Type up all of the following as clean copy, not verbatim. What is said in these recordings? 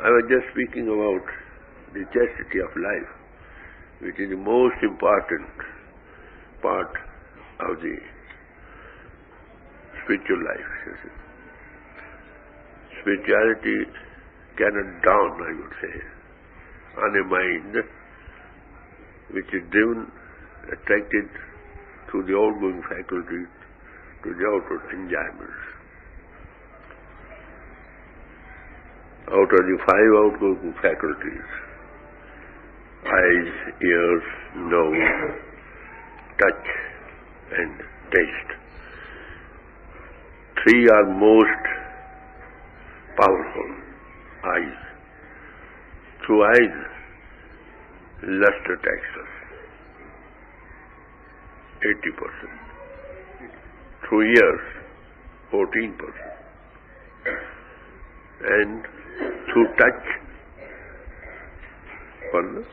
I was just speaking about the chastity of life, which is the most important part of the spiritual life. Spirituality cannot dawn, I would say, on a mind which is driven, attracted through the outgoing faculties to the outward enjoyments. Out of the five outgoing faculties, eyes, ears, nose, touch and taste, three are most powerful. Eyes. Through eyes, lust attacks us, 80%. Through ears, 14%. And through touch, 1%.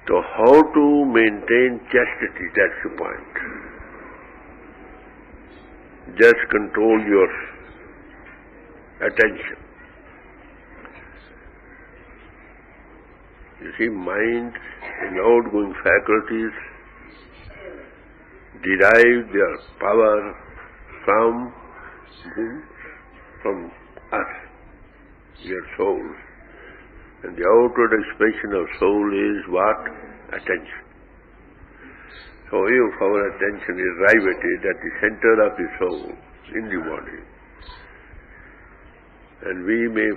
So how to maintain chastity, that's the point. Just control your attention. You see, mind and outgoing faculties derive their power from us, your soul. And the outward expression of soul is what? Attention. So if our attention is riveted at the center of the soul, in the body, and we may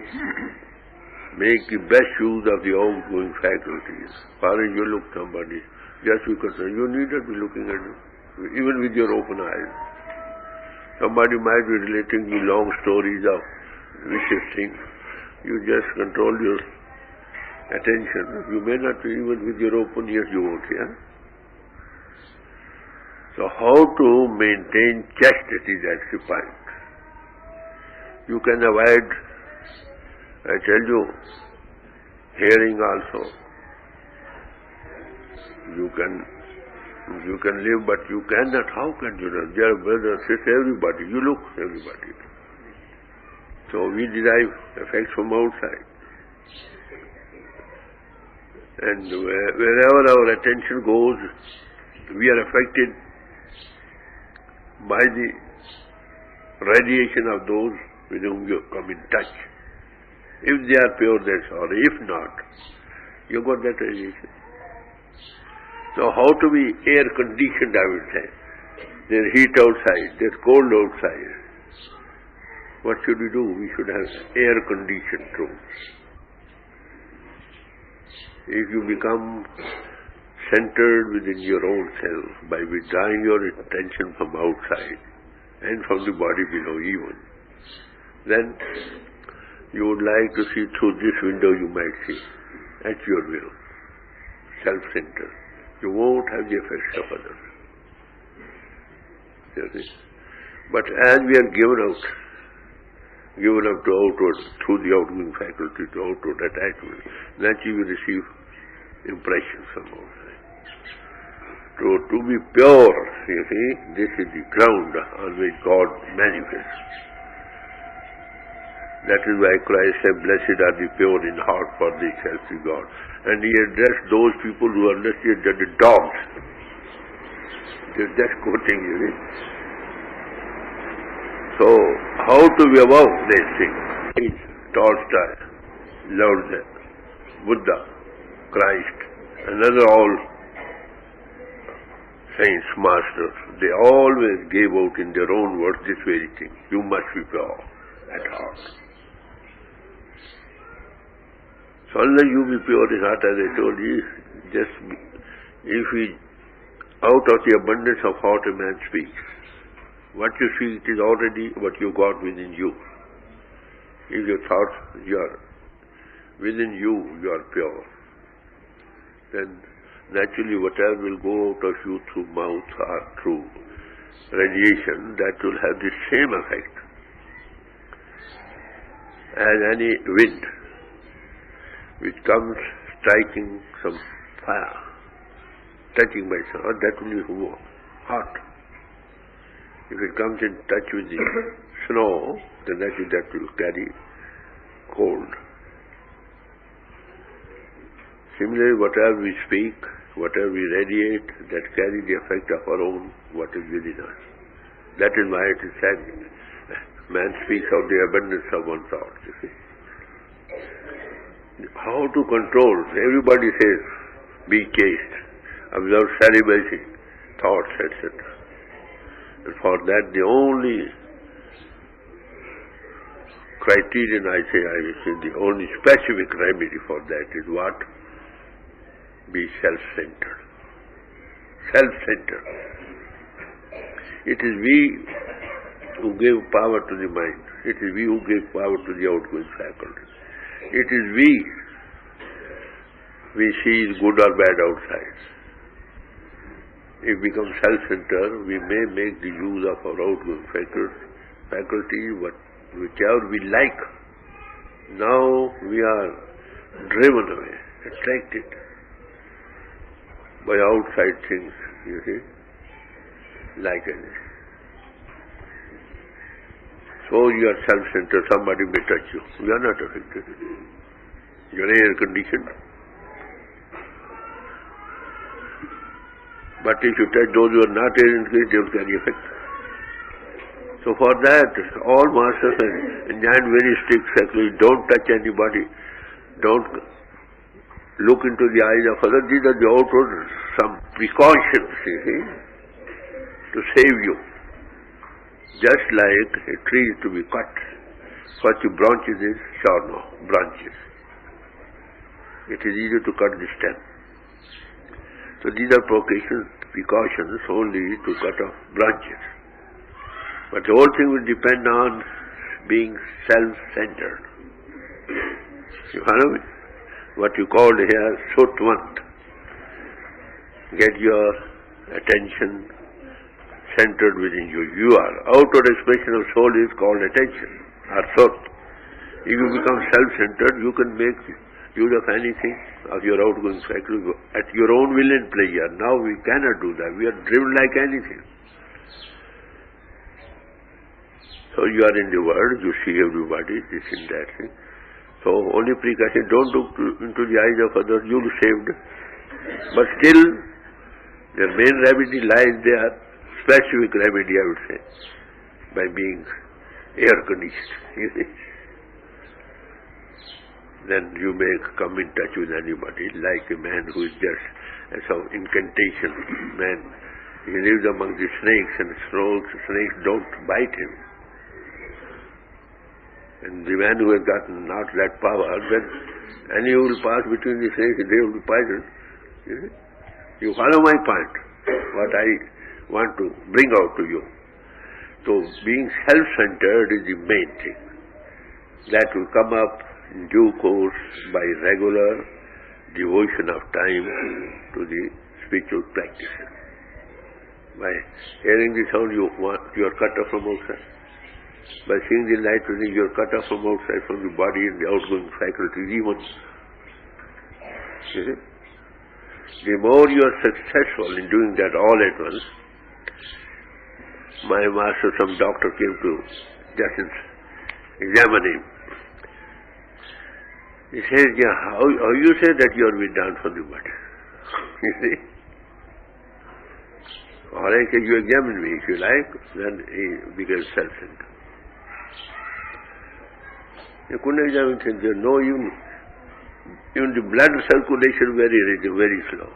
make the best use of the outgoing faculties. Far as you look somebody, just because you need not be looking at it, even with your open eyes. Somebody might be relating you long stories of vicious things. You just control your attention. You may not, even with your open ears, you won't hear. So how to maintain chastity, that's the point. You can avoid, I tell you, hearing also. You can live, but you cannot. How can you not? There are brothers, sisters, everybody. You look, everybody. So we derive effects from outside. And wherever our attention goes, we are affected by the radiation of those with whom you come in touch. If they are pure, that's all. If not, you got that radiation. So how to be air conditioned, I would say. There's heat outside, there's cold outside. What should we do? We should have air conditioned rooms. If you become centered within your own self by withdrawing your attention from outside and from the body below even, then you would like to see through this window, you might see, at your will, self-centered. You won't have the effects of others. You see? But as we are given up to outward, through the outgoing faculty, to outward attachment, naturally we receive impressions from outside. To be pure, you see, this is the ground on which God manifests. That is why Christ said, blessed are the pure in heart, for they shall see God. And he addressed those people who are listed as the dogs. They're just quoting, you see. So, how to be above these things? Tolstoy, Lao Tzu, Buddha, Christ, and other all saints, masters, they always gave out in their own words this very thing. You must be pure at heart. So unless you be pure in heart, as I told you, just if we, out of the abundance of heart a man speaks, what you see, it is already what you got within you. If your thoughts, within you, you are pure, then naturally whatever will go out of you through mouth or through radiation, that will have the same effect as any wind which comes striking some fire, touching by sun, that will be hot. If it comes in touch with the snow, then that will carry cold. Similarly, whatever we speak, whatever we radiate, that carry the effect of our own, what is within us. That is why it is said, man speaks of the abundance of one thought, you see. How to control? Everybody says, be chaste, observe celibacy, thoughts, etc. And for that, the only criterion, I say, the only specific remedy for that is what? Be self-centered. Self-centered. It is we who give power to the mind. It is we who give power to the outgoing faculty. It is we see good or bad outside. If we become self-centered, we may make the use of our outgoing faculty, whichever we like. Now we are driven away, attracted by outside things, you see, like anything. So you are self-centered, somebody may touch you. You are not affected. You are air-conditioned. But if you touch those who are not air-conditioned, they will carry effect. So for that, all masters enjoined very strict security. Don't touch anybody. Don't look into the eyes of others. These are the outward, some precautions, you see, to save you. Just like a tree is to be cut. First the branches is shorn off, branches. It is easy to cut the stem. So these are precautions only to cut off branches. But the whole thing will depend on being self-centered. You follow me? What you called here Sutwant. Get your attention centered within you. You are. Outward expression of soul is called attention, or Sut. If you become self-centered, you can make use of anything of your outgoing faculty at your own will and pleasure. Now we cannot do that. We are driven like anything. So you are in the world, you see everybody, this and that thing. So only precaution, don't look into the eyes of others, you'll be saved. But still, the main remedy lies there, specific remedy I would say, by being air-conditioned. Then you may come in touch with anybody, like a man who is just some incantation man. He lives among the snakes, and snakes don't bite him. And the man who has gotten not that power, then any who will pass between the snakes, they will be poisoned. You follow my point, what I want to bring out to you. So being self-centered is the main thing. That will come up in due course by regular devotion of time to the spiritual practices. By hearing the sound, you are cut off from outside. By seeing the light within, you are cut off from outside, from the body and the outgoing faculties even. You see? The more you are successful in doing that all at once, my master, some doctor came to just examine him. He says, yeah, how you say that you are withdrawn from the body? You see? Or I say, you examine me if you like, then he becomes self-centered. You couldn't examine things, you know, even the blood circulation very slow.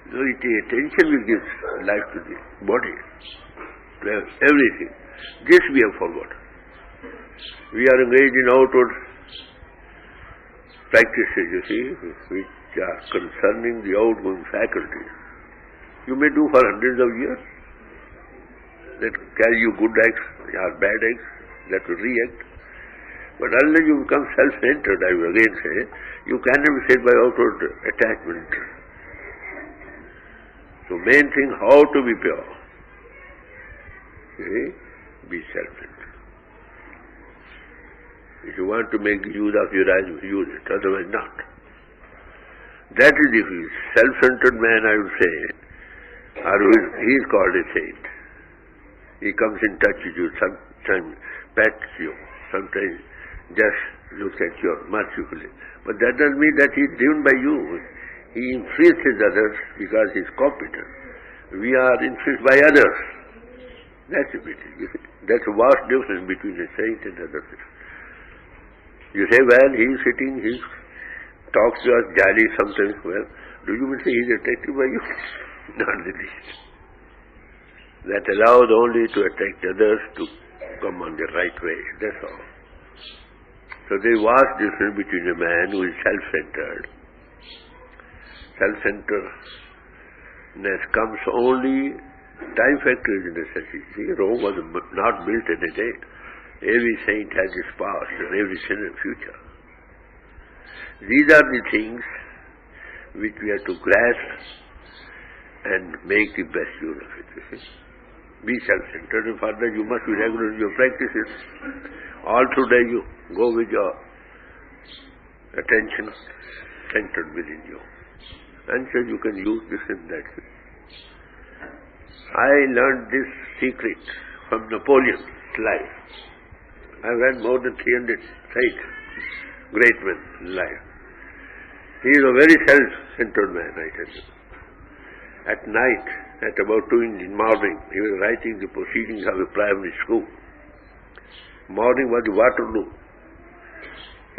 So the attention will give life to the body, to everything. This we have forgotten. We are engaged in outward practices, you see, which are concerning the outgoing faculties. You may do for hundreds of years. That carry you good eggs or bad eggs, that will react. But unless you become self-centered, I will again say, you cannot be saved by outward attachment. So main thing, how to be pure. See? Be self-centered. If you want to make use of your eyes, use it, otherwise not. That is the self-centered man, I would say, or he is called a saint. He comes in touch with you, sometimes pets you, sometimes just looks at you mercifully. But that doesn't mean that he is driven by you. He influences others because he is competent. We are influenced by others. That's the beauty. That's a vast difference between a saint and others. You say, well, he is sitting, he talks to us, jolly sometimes. Well, do you mean say he is attracted by you? Not the least. That allows only to attract others to come on the right way. That's all. So there is vast difference between a man who is self-centered. Self-centeredness comes only, time factor is a necessity. See, Rome was not built in a day. Every saint has his past and every sinner future. These are the things which we have to grasp and make the best use of it. You see? Be self-centered, and further you must be regular in your practices. All through day you go with your attention centered within you. And so you can use this and that. I learned this secret from Napoleon's life. I read more than 300 saints, great men in life. He is a very self-centered man, I tell you. At night, at about 2 in the morning, he was writing the proceedings of a primary school. Morning was the Waterloo.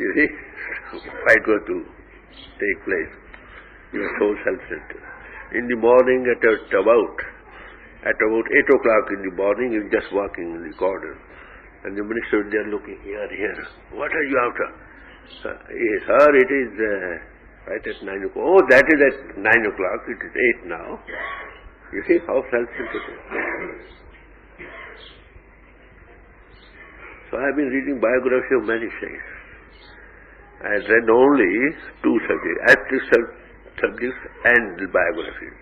You see, fight was to take place. He was so self-centered. In the morning, at about 8 o'clock in the morning, he was just walking in the corridor. And the minister was there looking here. What are you after? Sir, it is right at 9 o'clock. Oh, that is at 9 o'clock. It is 8 now. You see how self-centered it is. So I have been reading biography of many saints. I have read only 2 subjects, active subjects and the biographies.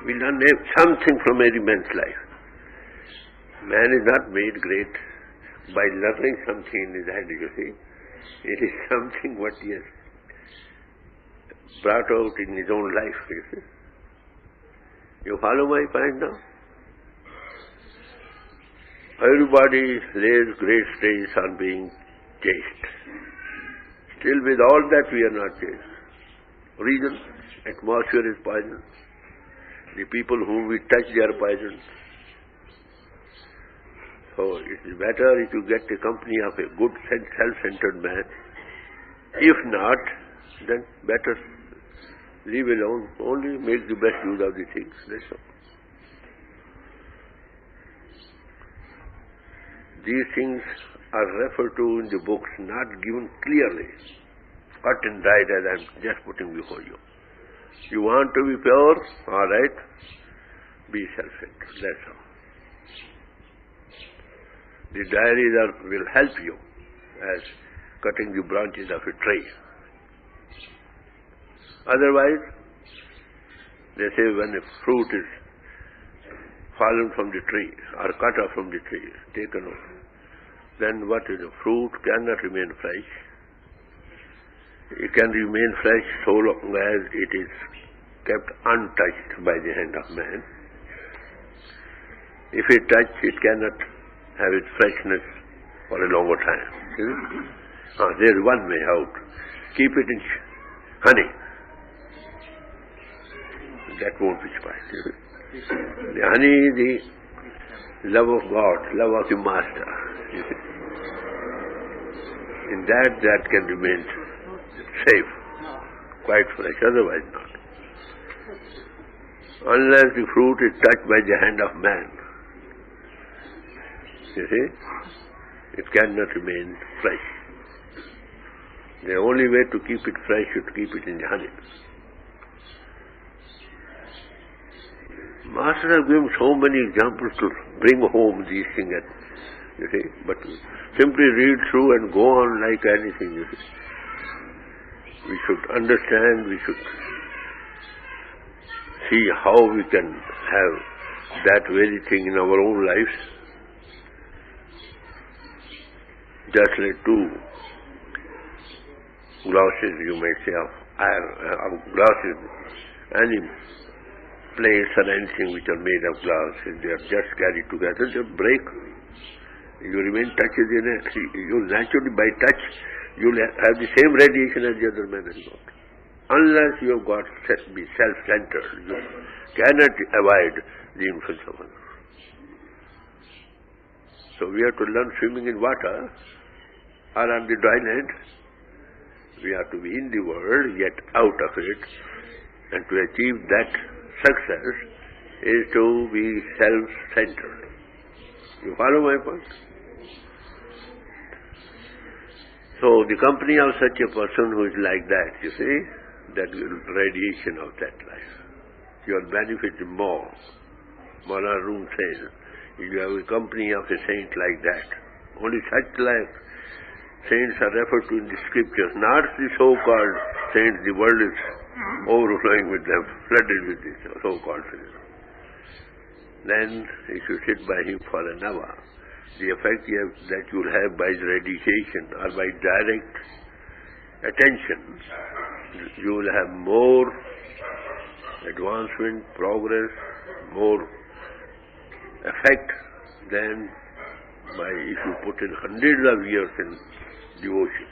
We learn something from every man's life. Man is not made great by learning something in his head, you see. It is something what he has brought out in his own life, you see. You follow my point now? Everybody lays great stress on being chaste. Still with all that we are not chaste. Reason, atmosphere is poison. The people whom we touch, they are poison. So it is better if you get the company of a good self-centered man. If not, then better leave alone. Only make the best use of the things. That's all. These things are referred to in the books, not given clearly, cut and dried as I am just putting before you. You want to be pure? All right. Be self-centered. That's all. The diaries will help you as cutting the branches of a tree. Otherwise, they say when a fruit is fallen from the tree or cut off from the tree, taken off, then what is the fruit cannot remain fresh. It can remain fresh so long as it is kept untouched by the hand of man. If it touch, it cannot have its freshness for a longer time. There is one way out. Keep it in honey. That won't be spoiled. The honey is the love of God, love of the Master. In that can remain safe, quite fresh, otherwise not. Unless the fruit is touched by the hand of man, you see, it cannot remain fresh. The only way to keep it fresh is to keep it in the honey. Master has given so many examples to bring home these things, you see, but simply read through and go on like anything, you see. We should understand, we should see how we can have that very thing in our own lives. Just like 2 glasses, you might say, of glasses, any plates or anything which are made of glass, if they are just carried together, they break. You remain touch as you naturally by touch, you will have the same radiation as the other man has got. Unless you have got be self-centered, you cannot avoid the influence of others. So we have to learn swimming in water or on the dry land. We have to be in the world, get out of it, and to achieve that success is to be self-centered. You follow my point? So the company of such a person who is like that, you see, that radiation of that life, you will benefit more. Maharaj says, if you have a company of a saint like that, only such like saints are referred to in the scriptures, not the so-called saints. The world is overflowing with them, flooded with this so-called saints. Then if you sit by him for an hour, the effect that you will have by his radiation or by direct attention, you will have more advancement, progress, more effect than by if you put in hundreds of years in devotion.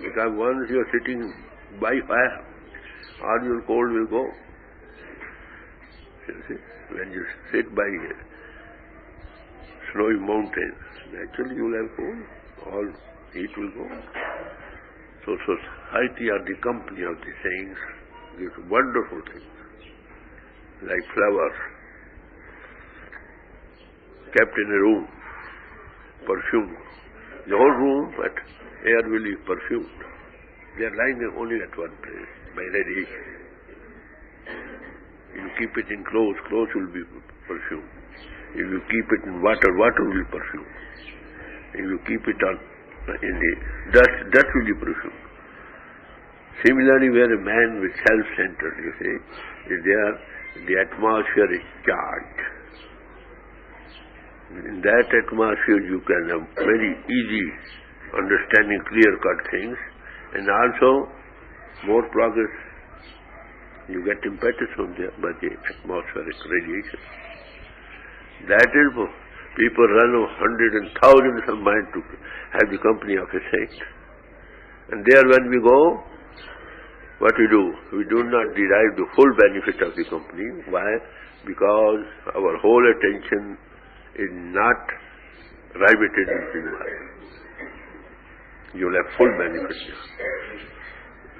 Because once you are sitting by fire, all your cold will go. You see? When you sit by a snowy mountain, naturally you will have cold, all heat will go. So society or the company of the saints gives wonderful things, like flowers kept in a room, perfumed. The whole room, but air will be perfumed. They are lying only at one place, by radiation. If you keep it in clothes, clothes will be perfumed. If you keep it in water, water will be perfumed. If you keep it in the dust, dust will be perfumed. Similarly, where a man with self-centered, you see, is there, the atmosphere is charged. In that atmosphere you can have very easy understanding, clear-cut things, and also more progress. You get impetus from there by the atmospheric radiation. That is, people run hundreds and thousands of miles to have the company of a saint. And there when we go, what we do? We do not derive the full benefit of the company. Why? Because our whole attention is not riveted into the Maharaj. You will have full benefit here.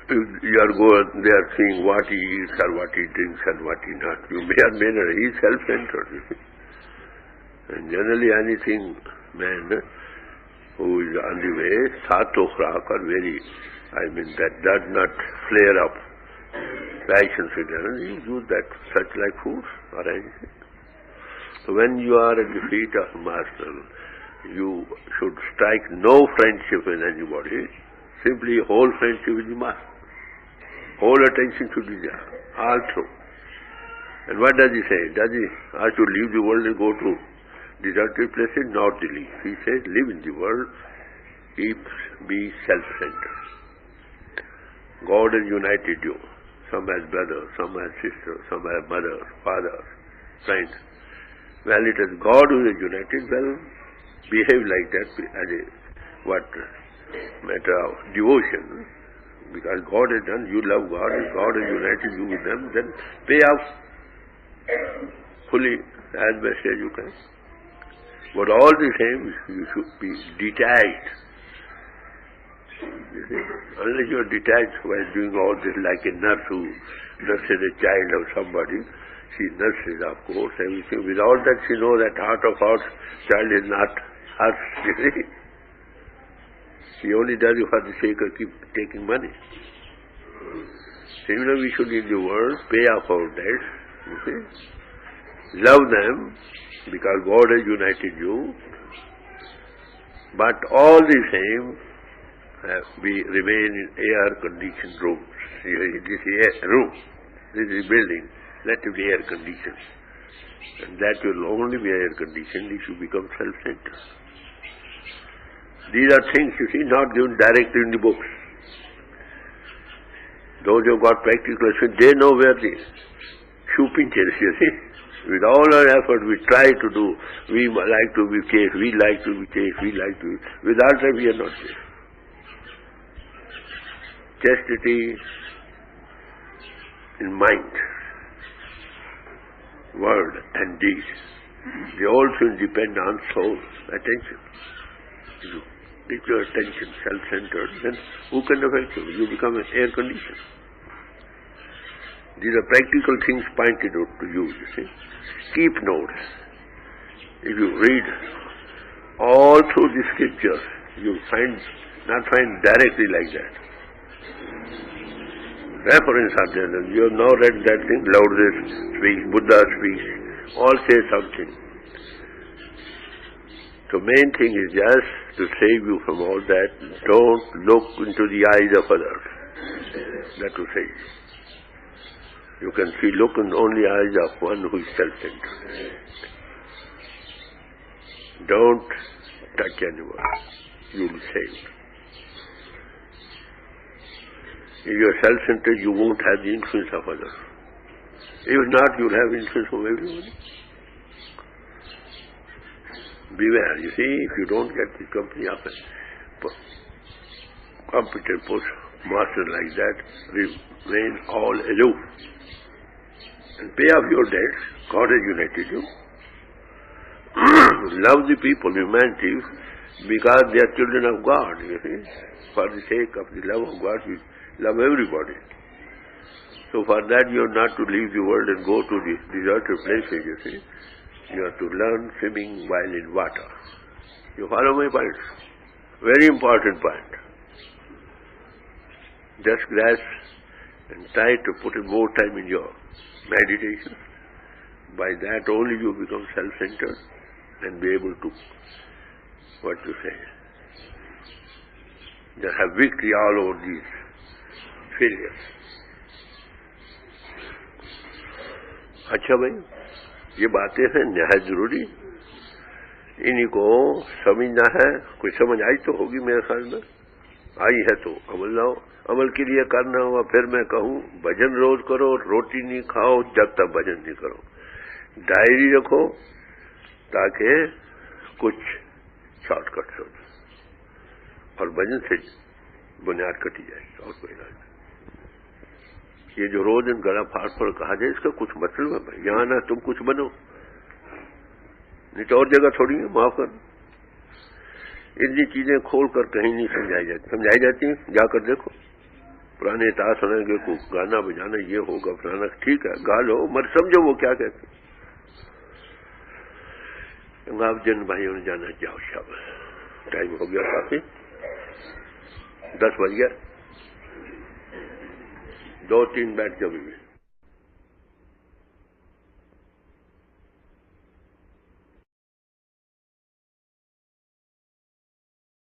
If you are going there seeing what he eats or what he drinks and what he not, you may or may not, he is self-centered. And generally anything, man who is on the way, sato khrak or very, that does not flare up passions with them, you use that such like food or anything. So when you are at the feet of Master, you should strike no friendship with anybody, simply whole friendship with the Master. Whole attention should be there, all through. And what does he say? Does he ask to leave the world and go to deserted places? Not to leave. He says, live in the world, be self-centered. God has united you. Some as brothers, some as sisters, some as mothers, fathers, friends. Well, it is God who is united. Well, behave like that as a matter of devotion. Because God has done, you love God, and God has united you with them, then pay off fully as best as you can. But all the same, you should be detached. You see? Unless you are detached while doing all this, like a nurse who nurses a child of somebody, she nurses, of course, everything. Without that, she knows that heart of hearts, child is not hers. You see? She only does it for the sake of keep taking money. Similarly, we should in the world pay off our debts. You see? Love them, because God has united you. But all the same, we remain in air-conditioned rooms. This is building, let it be air-conditioned. And that will only be air-conditioned if you become self-centered. These are things, you see, not given directly in the books. Those who have got practical experience, they know where the shoe pinches, you see. With all our effort, we try to do. We like to be chaste. We like to be chaste. We like to be. Without that, we are not chaste. Chastity in mind, word and deed. They also depend on soul, attention. You get your attention self-centered, then who can affect you? You become an air conditioner. These are practical things pointed out to you, you see. Keep notes. If you read all through the scriptures, you not find directly like that. Reference are there. You have now read that thing, Lord speaks, Buddha speaks, all say something. The main thing is just to save you from all that. Don't look into the eyes of others. That will save you. You can see, look in only eyes of one who is self-centered. Don't touch anyone. You will save. If you are self-centered, you won't have the influence of others. If not, you will have influence from everybody. Beware, you see, if you don't get the company of a competent master like that, remain all aloof. And pay off your debts. God has united you. Love the people, humanity, because they are children of God, you see. For the sake of the love of God, we love everybody. So for that you have not to leave the world and go to the deserted places, you see. You have to learn swimming while in water. You follow my point? Very important point. Just grasp and try to put in more time in your meditation. By that only you become self-centered and be able to, just have victory all over these failures. अच्छा भाई, ये बातें हैं निहायत जरूरी, इन्हीं को समझना है. कोई समझ आई तो होगी मेरे ख्याल में. आई है तो अमल लाओ. अमल के लिए करना हुआ फिर मैं कहूँ, भजन रोज करो, रोटी नहीं खाओ जब तक भजन नहीं करो. डायरी रखो ताकि कुछ शॉर्टकट हो और भजन से बुनियाद कटी जाएगी और कोई इलाज नहीं. ये जो रोज इन गला फाड़ फाड़ कहा जाए, इसका कुछ मतलब है भाई. यहाँ ना तुम कुछ बनो, नहीं तो और जगह थोड़ी है. माफ कर, इतनी चीजें खोल कर कहीं नहीं समझाई जाती हैं. जाकर देखो, पुराने इतिहास सुनेंगे, को गाना बजाना ये होगा फलाना, ठीक है गा लो, मत समझो वो क्या कहते हैं. आप जिन भाइयों ने जाना, जाओ शाबाश. टाइम हो गया काफी, 10 बज गया. 2-3 बैठ जाओ भी.